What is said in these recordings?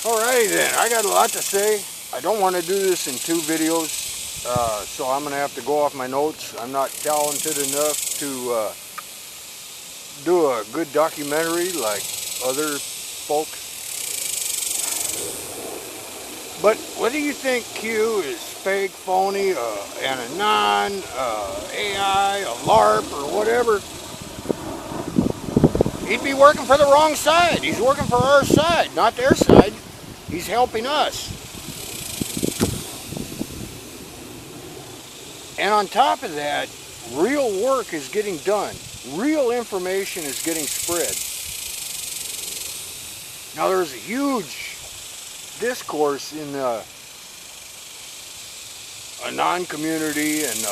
Alrighty then, I got a lot to say. I don't want to do this in 2 videos, so I'm going to have to go off my notes. I'm not talented enough to do a good documentary like other folks. But whether you think Q is fake, phony, an anon, AI, a LARP, or whatever, he'd be working for the wrong side. He's working for our side, not their side. He's helping us. And on top of that, real work is getting done. Real information is getting spread. Now there's a huge discourse in the Anon community and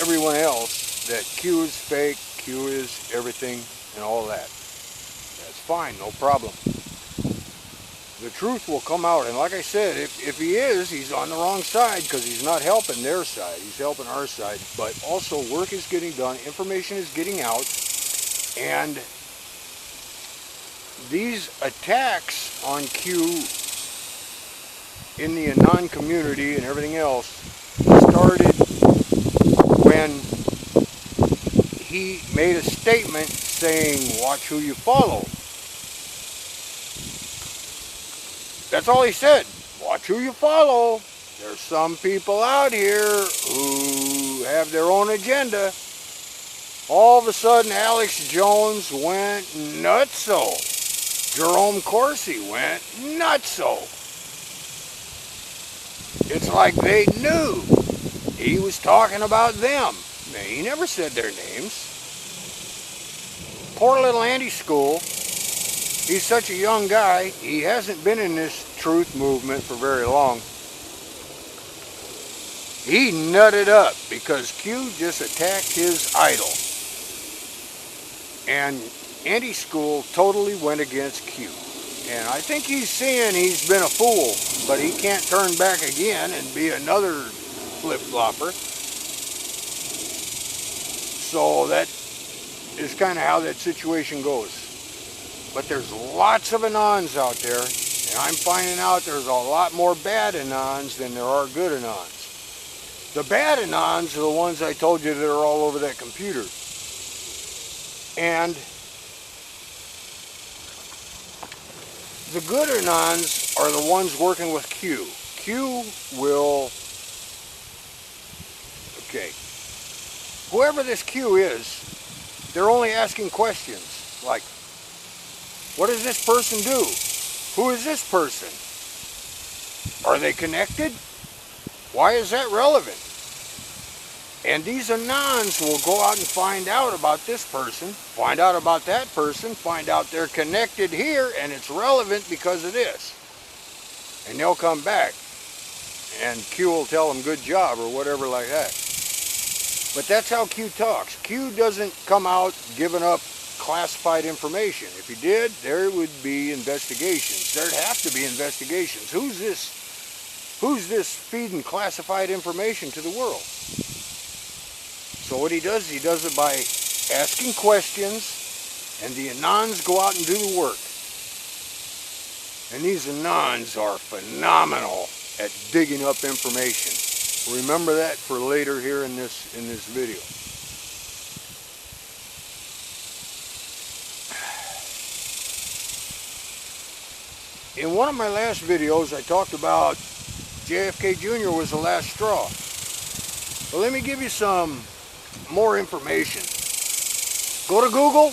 everyone else that Q is fake, Q is everything, and all that. That's fine, no problem. The truth will come out, and like I said, if he is, he's on the wrong side because he's not helping their side, he's helping our side. But also work is getting done, information is getting out, and these attacks on Q in the Anon community and everything else started when he made a statement saying, watch who you follow. That's all he said. Watch who you follow. There's some people out here who have their own agenda. All of a sudden, Alex Jones went nutso. Jerome Corsi went nutso. It's like they knew he was talking about them. He never said their names. Poor little Andy School. He's such a young guy. He hasn't been in this truth movement for very long. He nutted up because Q just attacked his idol. And Andy School totally went against Q. And I think he's seeing he's been a fool, but he can't turn back again and be another flip-flopper. So that is kind of how that situation goes. But there's lots of Anons out there, and I'm finding out there's a lot more bad Anons than there are good Anons. The bad Anons are the ones I told you that are all over that computer. And the good Anons are the ones working with Q. Q will, okay, whoever this Q is, they're only asking questions like, what does this person do? Who is this person? Are they connected? Why is that relevant? And these Anons will go out and find out about this person, find out about that person, find out they're connected here and it's relevant because of this. And they'll come back and Q will tell them good job or whatever like that. But that's how Q talks. Q doesn't come out giving up classified information. If he did, there would be investigations. There'd have to be investigations. Who's this feeding classified information to the world? So what he does it by asking questions, and the Anons go out and do the work. And these Anons are phenomenal at digging up information. Remember that for later here in this video. In one of my last videos, I talked about JFK Jr. was the last straw. Well, let me give you some more information. Go to Google,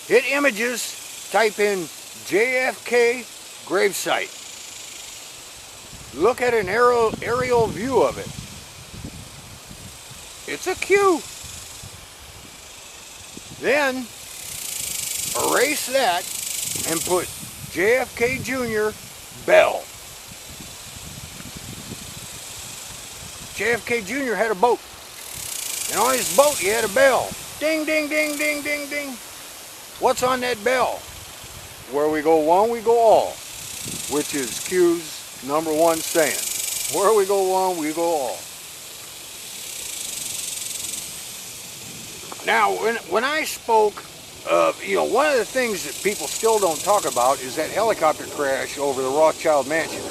hit images, type in JFK gravesite. Look at an aerial view of it. It's a Q. Then erase that and put JFK Jr. Bell. JFK Jr. had a boat. And on his boat he had a bell. Ding, ding, ding, ding, ding, ding. What's on that bell? Where we go one, we go all. Which is Q's #1 saying. Where we go one, we go all. Now, when I spoke You know, one of the things that people still don't talk about is that helicopter crash over the Rothschild mansion.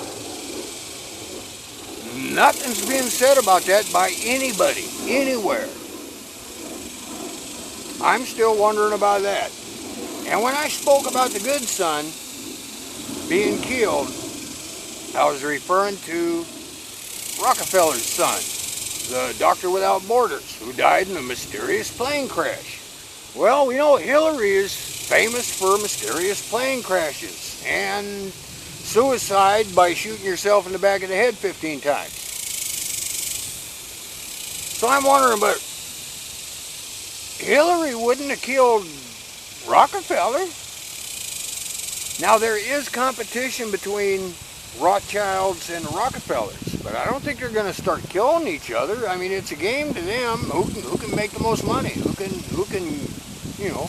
Nothing's being said about that by anybody, anywhere. I'm still wondering about that. And when I spoke about the good son being killed, I was referring to Rockefeller's son, the Doctor Without Borders, who died in a mysterious plane crash. Well, we know Hillary is famous for mysterious plane crashes and suicide by shooting yourself in the back of the head 15 times. So I'm wondering, but Hillary wouldn't have killed Rockefeller. Now, there is competition between Rothschilds and Rockefellers, but I don't think they're going to start killing each other. I mean, it's a game to them. Who can make the most money? Who can, you know,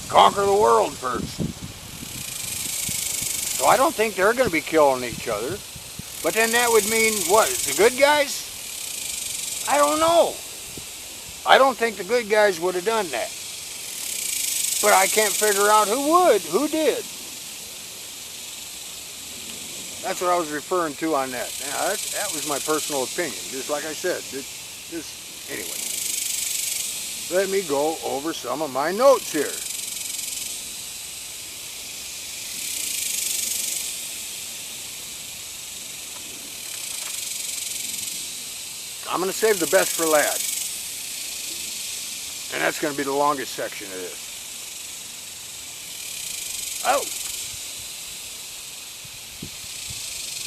conquer the world first? So I don't think they're going to be killing each other. But then that would mean what? The good guys? I don't know. I don't think the good guys would have done that. But I can't figure out who would, who did. That's what I was referring to on that. Now, that was my personal opinion. Just like I said, anyway. Let me go over some of my notes here. I'm going to save the best for last. And that's going to be the longest section of this. Oh!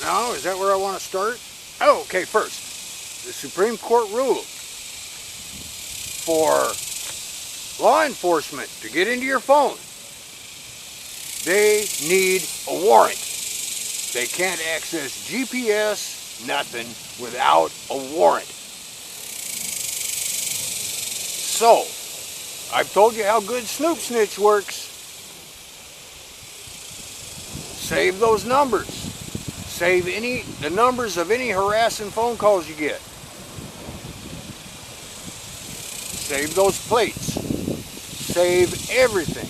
Now, is that where I want to start? Oh, okay, first. The Supreme Court ruled for law enforcement to get into your phone. They need a warrant. They can't access GPS, nothing, without a warrant. So, I've told you how good Snoop Snitch works. Save those numbers. Save the numbers of any harassing phone calls you get. Save those plates. Save everything.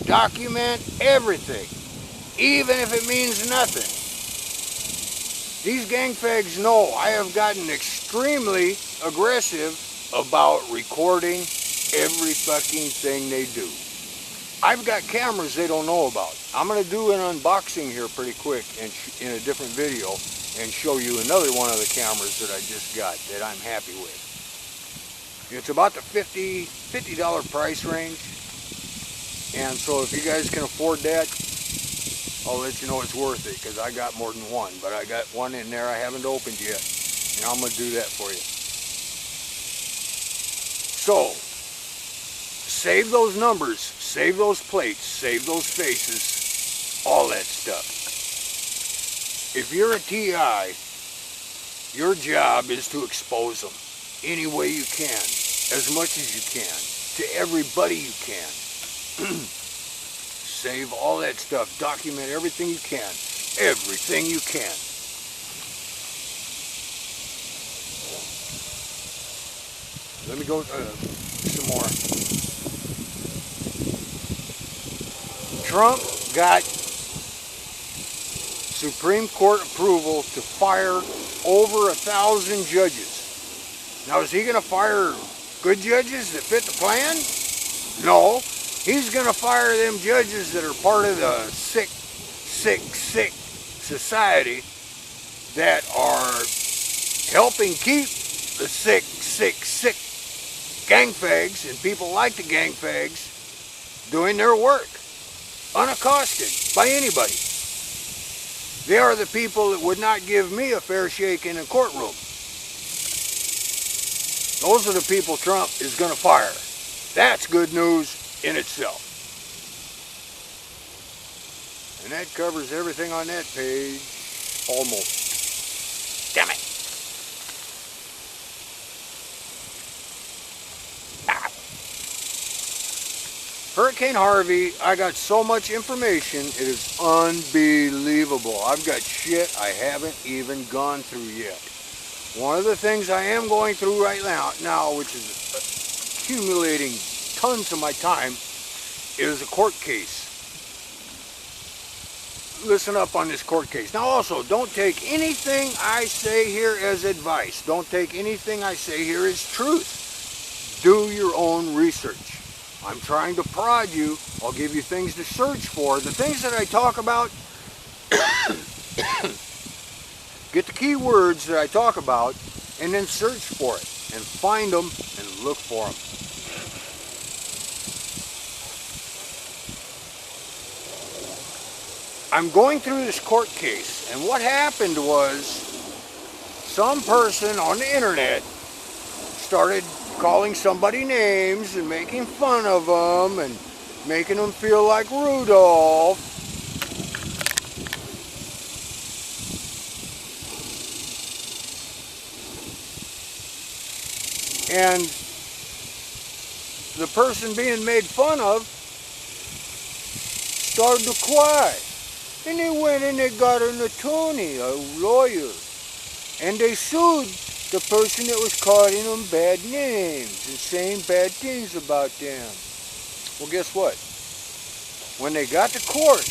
Document everything. Even if it means nothing. These gangfags know I have gotten extremely aggressive about recording every fucking thing they do. I've got cameras they don't know about. I'm going to do an unboxing here pretty quick and in a different video and show you another one of the cameras that I just got that I'm happy with. It's about the $50 price range, and so if you guys can afford that, I'll let you know it's worth it, because I got more than one, but I got one in there I haven't opened yet, and I'm going to do that for you. So, save those numbers, save those plates, save those faces, all that stuff. If you're a TI, your job is to expose them any way you can, as much as you can, to everybody you can. Save all that stuff, document everything you can, everything you can. Let me go some more. Trump got Supreme Court approval to fire over 1,000 judges. Now, is he going to fire good judges that fit the plan? No. He's going to fire them judges that are part of the sick society that are helping keep the sick gangfags and people like the gangfags doing their work unaccosted by anybody. They are the people that would not give me a fair shake in a courtroom. Those are the people Trump is going to fire. That's good news in itself. And that covers everything on that page. Almost. Damn it. Hurricane Harvey, I got so much information, it is unbelievable. I've got shit I haven't even gone through yet. One of the things I am going through right now, which is accumulating tons of my time, is a court case. Listen up on this court case. Now also, don't take anything I say here as advice. Don't take anything I say here as truth. Do your own research. I'm trying to prod you. I'll give you things to search for. The things that I talk about, get the keywords that I talk about, and then search for it. And find them and look for them. I'm going through this court case, and what happened was some person on the internet started calling somebody names and making fun of them and making them feel like Rudolph. And the person being made fun of started to cry. And they went and they got an attorney, a lawyer, and they sued the person that was calling them bad names and saying bad things about them. Well, guess what? When they got to court,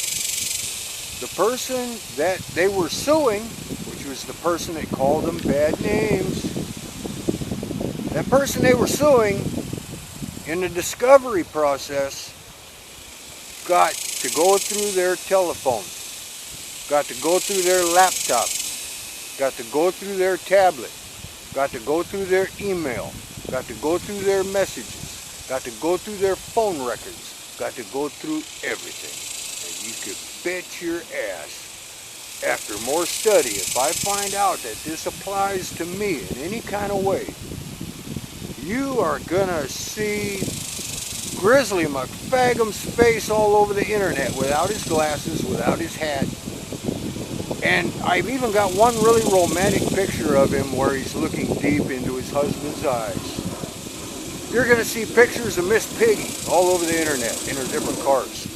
the person that they were suing, which was the person that called them bad names, that person they were suing in the discovery process got to go through their telephone. Got to go through their laptop, got to go through their tablet, got to go through their email, got to go through their messages, got to go through their phone records, got to go through everything. And you could bet your ass, after more study, if I find out that this applies to me in any kind of way, you are gonna see Grizzly McFagum's face all over the internet without his glasses, without his hat. And I've even got one really romantic picture of him where he's looking deep into his husband's eyes. You're going to see pictures of Miss Piggy all over the internet in her different cars.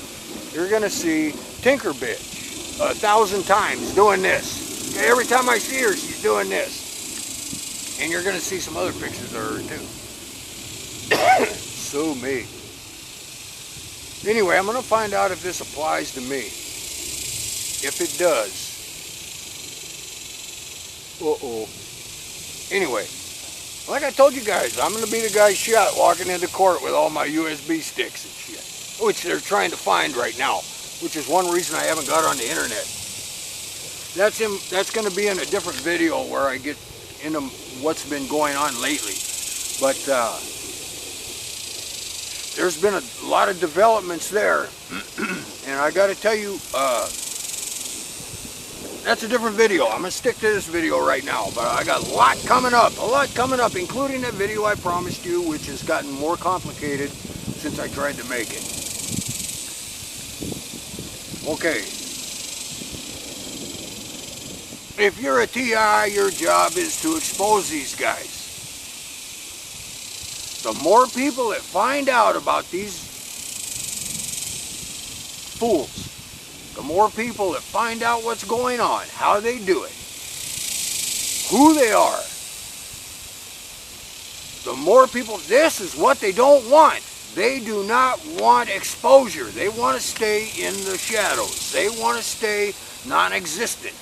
You're going to see Tinker Bitch 1,000 times doing this. Every time I see her, she's doing this. And you're going to see some other pictures of her too. Sue me. Anyway, I'm going to find out if this applies to me. If it does, anyway, like I told you guys, I'm going to be the guy shot walking into court with all my USB sticks and shit, which they're trying to find right now, which is one reason I haven't got on the internet. That's going to be in a different video where I get into what's been going on lately. But there's been a lot of developments there, and I got to tell you, that's a different video. I'm going to stick to this video right now, but I got a lot coming up, including that video I promised you, which has gotten more complicated since I tried to make it. Okay. If you're a TI, your job is to expose these guys. The more people that find out about these fools, the more people that find out what's going on, how they do it, who they are, the more people, this is what they don't want. They do not want exposure. They want to stay in the shadows. They want to stay non-existent.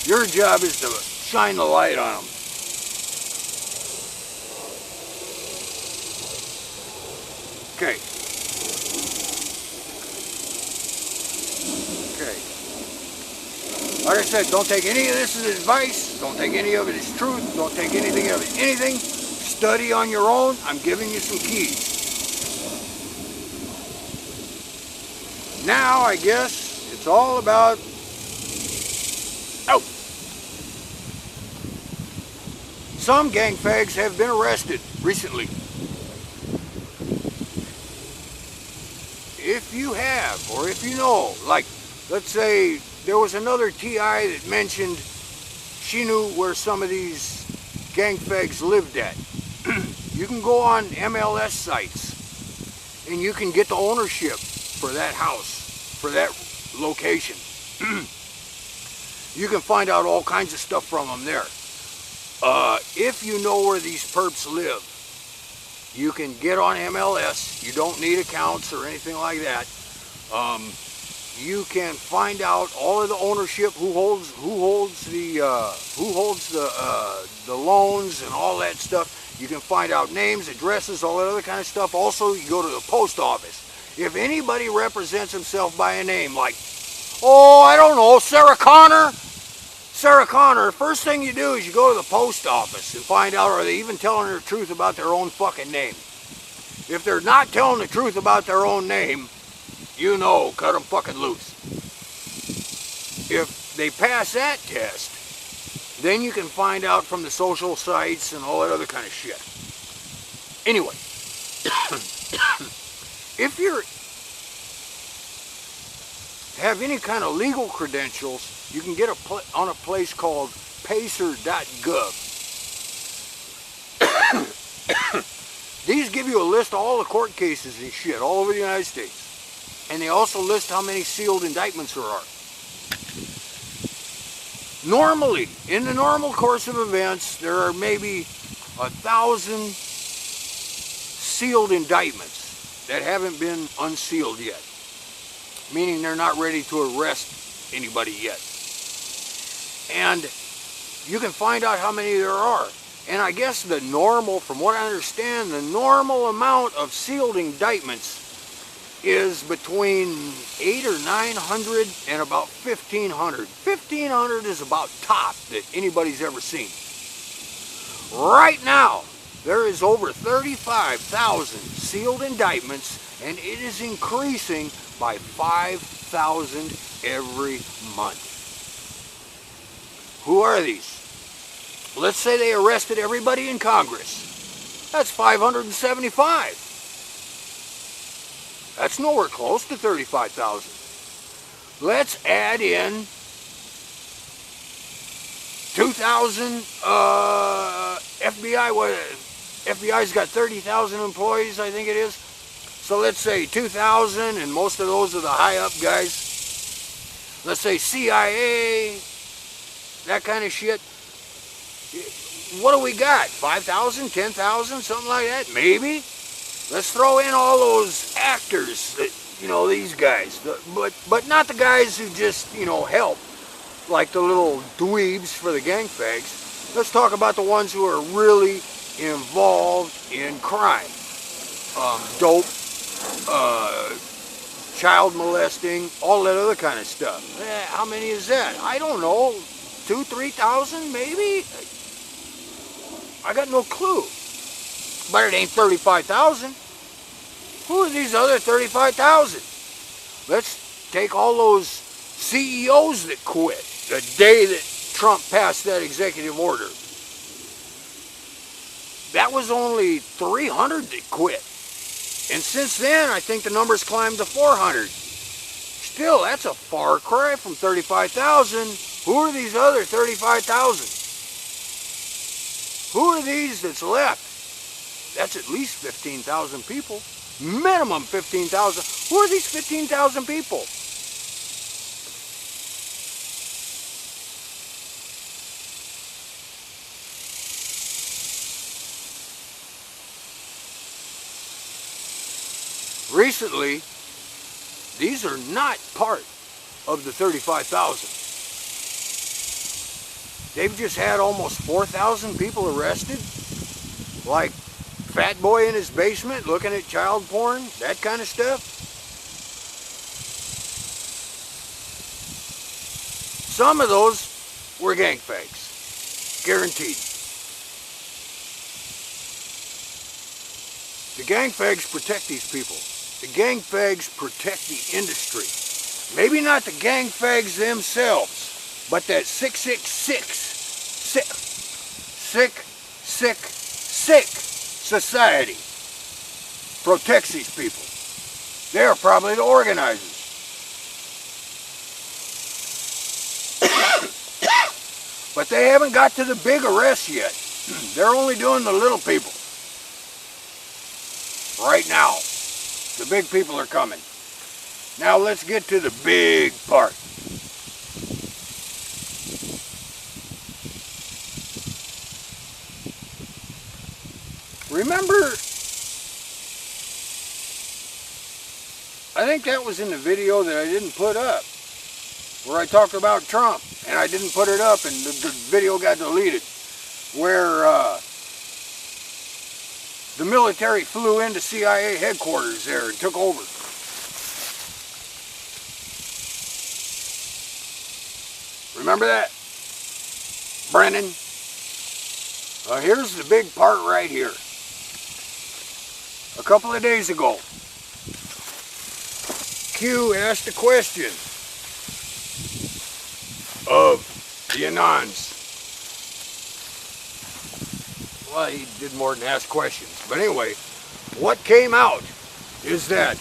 Your job is to shine the light on them. Okay. Like I said, don't take any of this as advice. Don't take any of it as truth. Don't take anything of it. Anything. Study on your own. I'm giving you some keys. Now, I guess, it's all about... Oh! Some gang fags have been arrested recently. If you have, or if you know, like, let's say there was another TI that mentioned she knew where some of these gang fags lived at. You can go on MLS sites and you can get the ownership for that house, for that location. You can find out all kinds of stuff from them there. If you know where these perps live, You can get on MLS. You don't need accounts or anything like that. You can find out all of the ownership, who holds the loans and all that stuff. You can find out names, addresses, all that other kind of stuff. Also, you go to the post office. If anybody represents himself by a name like, oh, I don't know, Sarah Connor, first thing you do is you go to the post office and find out, are they even telling the truth about their own fucking name? If they're not telling the truth about their own name, you know, cut them fucking loose. If they pass that test, then you can find out from the social sites and all that other kind of shit. Anyway, if you have any kind of legal credentials, you can get on a place called pacer.gov. These give you a list of all the court cases and shit all over the United States. And they also list how many sealed indictments there are. Normally, in the normal course of events, there are maybe 1,000 sealed indictments that haven't been unsealed yet. Meaning they're not ready to arrest anybody yet. And you can find out how many there are. And I guess the normal, from what I understand, the normal amount of sealed indictments is between 800 or 900 and about 1,500. 1,500 is about top that anybody's ever seen. Right now, there is over 35,000 sealed indictments, and it is increasing by 5,000 every month. Who are these? Let's say they arrested everybody in Congress. That's 575. That's nowhere close to 35,000. Let's add in 2,000 FBI. FBI's got 30,000 employees, I think it is. So let's say 2,000, and most of those are the high-up guys. Let's say CIA, that kind of shit. What do we got? 5,000, 10,000, something like that, maybe? Let's throw in all those actors, that, you know, these guys, but not the guys who just, you know, help, like the little dweebs for the gang fags. Let's talk about the ones who are really involved in crime. Dope, child molesting, all that other kind of stuff. How many is that? I don't know, 2,000, 3,000 maybe? I got no clue. But it ain't 35,000. Who are these other 35,000? Let's take all those CEOs that quit the day that Trump passed that executive order. That was only 300 that quit. And since then, I think the numbers climbed to 400. Still, that's a far cry from 35,000. Who are these other 35,000? Who are these that's left? That's at least 15,000 people. Minimum 15,000. Who are these 15,000 people? Recently, these are not part of the 35,000. They've just had almost 4,000 people arrested, like Fat Boy in his basement looking at child porn, that kind of stuff. Some of those were gang fags, guaranteed. The gang fags protect these people. The gang fags protect the industry. Maybe not the gang fags themselves, but that 666, sick society protects these people. They are probably the organizers. But they haven't got to the big arrests yet. They're only doing the little people. Right now, the big people are coming. Now let's get to the big part. Remember think that was in the video that I didn't put up, where I talked about Trump, and I didn't put it up, and the video got deleted, where the military flew into CIA headquarters there and took over. Remember that, Brennan? Here's the big part right here. A couple of days ago, Q asked a question of the Anons. Well, he did more than ask questions. But anyway, what came out is that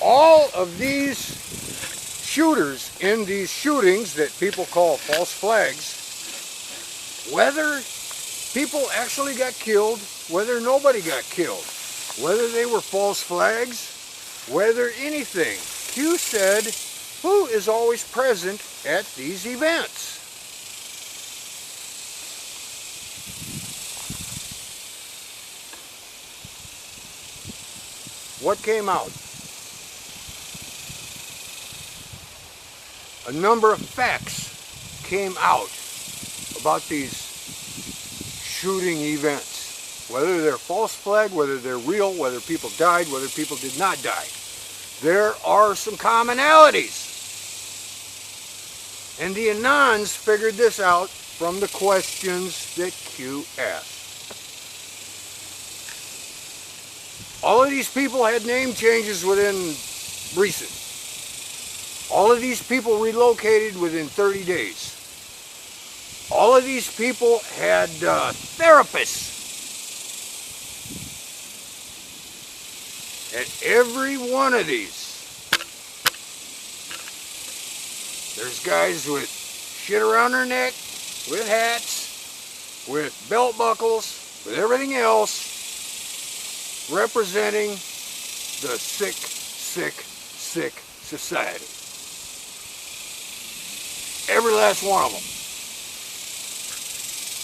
all of these shooters in these shootings that people call false flags, whether people actually got killed, whether nobody got killed, whether they were false flags, whether anything, Q said, who is always present at these events? What came out? A number of facts came out about these shooting events. Whether they're false flag, whether they're real, whether people died, whether people did not die. There are some commonalities. And the Anons figured this out from the questions that Q asked. All of these people had name changes within recent. All of these people relocated within 30 days. All of these people had therapists. And every one of these, there's guys with shit around their neck, with hats, with belt buckles, with everything else, representing the sick, sick, sick society. Every last one of them.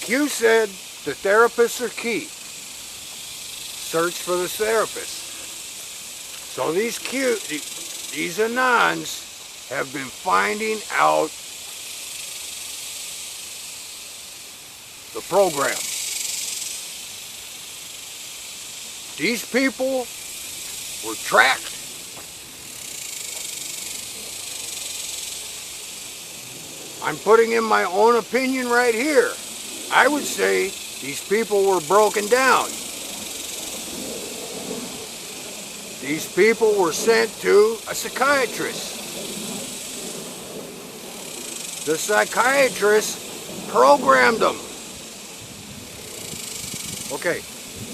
Q said the therapists are key. Search for the therapist. So these Anons have been finding out the program. These people were tracked. I'm putting in my own opinion right here. I would say these people were broken down. These people were sent to a psychiatrist. The psychiatrist programmed them. Okay,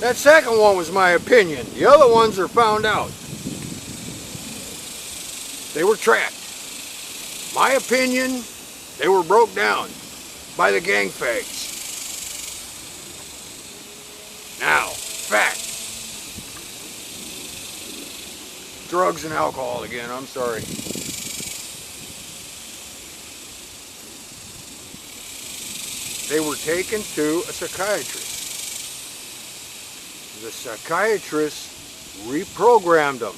that second one was my opinion. The other ones are found out. They were tracked. My opinion, they were broke down by the gangfags. Now, fact. Drugs and alcohol again, I'm sorry. They were taken to a psychiatrist. The psychiatrist reprogrammed them.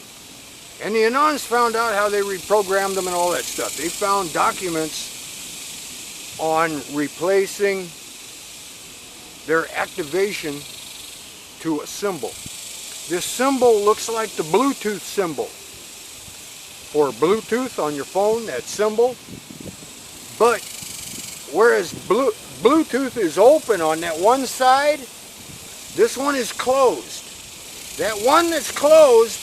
And the Anons found out how they reprogrammed them and all that stuff. They found documents on replacing their activation to a symbol. This symbol looks like the Bluetooth symbol. For Bluetooth on your phone, that symbol. But whereas Bluetooth is open on that one side, this one is closed. That one that's closed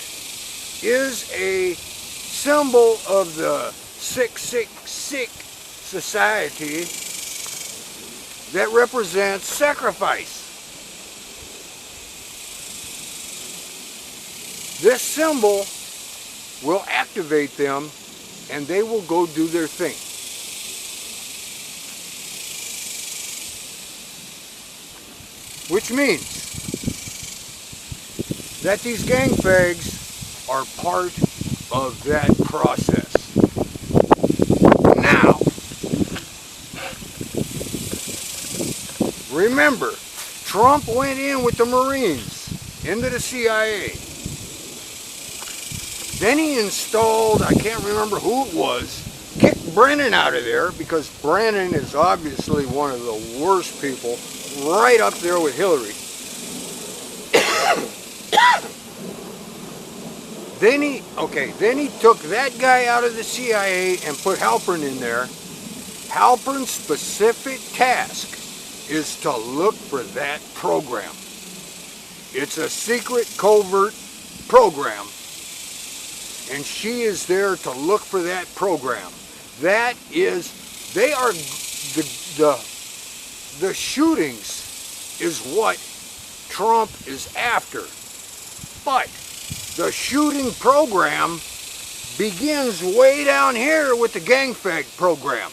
is a symbol of the sick, sick, sick society that represents sacrifice. This symbol will activate them and they will go do their thing. Which means that these gangfags are part of that process. Now, remember, Trump went in with the Marines into the CIA. Then he installed, I can't remember who it was, kicked Brennan out of there, because Brennan is obviously one of the worst people, right up there with Hillary. Then he took that guy out of the CIA and put Halpern in there. Halpern's specific task is to look for that program. It's a secret, covert program, and she is there to look for that program. That is, they are, the shootings is what Trump is after. But the shooting program begins way down here with the gangfag program.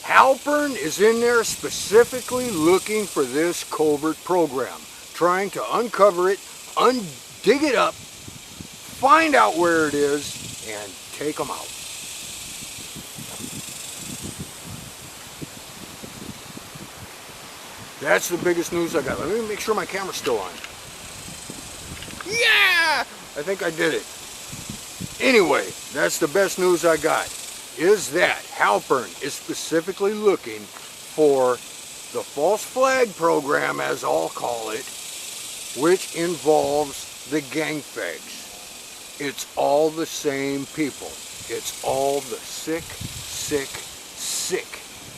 Halpern is in there specifically looking for this covert program, trying to uncover it, dig it up, find out where it is, and take them out. That's the biggest news I got. Let me make sure my camera's still on. Yeah! I think I did it. Anyway, that's the best news I got. Is that Halpern is specifically looking for the false flag program, as I'll call it, which involves the gangfags. It's all the same people. It's all the sick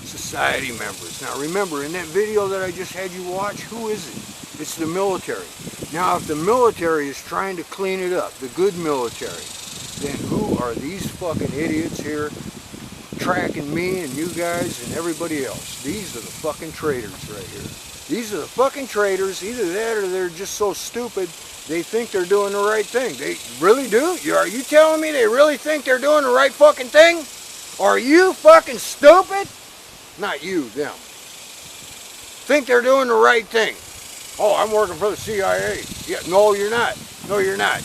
society members. Now remember, in that video that I just had you watch, who is it? It's the military. Now if the military is trying to clean it up, the good military, then who are these fucking idiots here tracking me and you guys and everybody else? These are the fucking traitors right here. These are the fucking traitors. Either that or they're just so stupid they think they're doing the right thing. They really do? Are you telling me they really think they're doing the right fucking thing? Are you fucking stupid? Not you, them. Think they're doing the right thing. Oh, I'm working for the CIA. Yeah, no, you're not. No, you're not.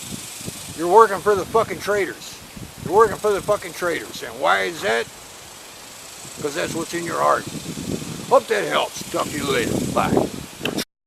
You're working for the fucking traitors. You're working for the fucking traitors. And why is that? Because that's what's in your heart. Hope that helps. Talk to you later. Bye.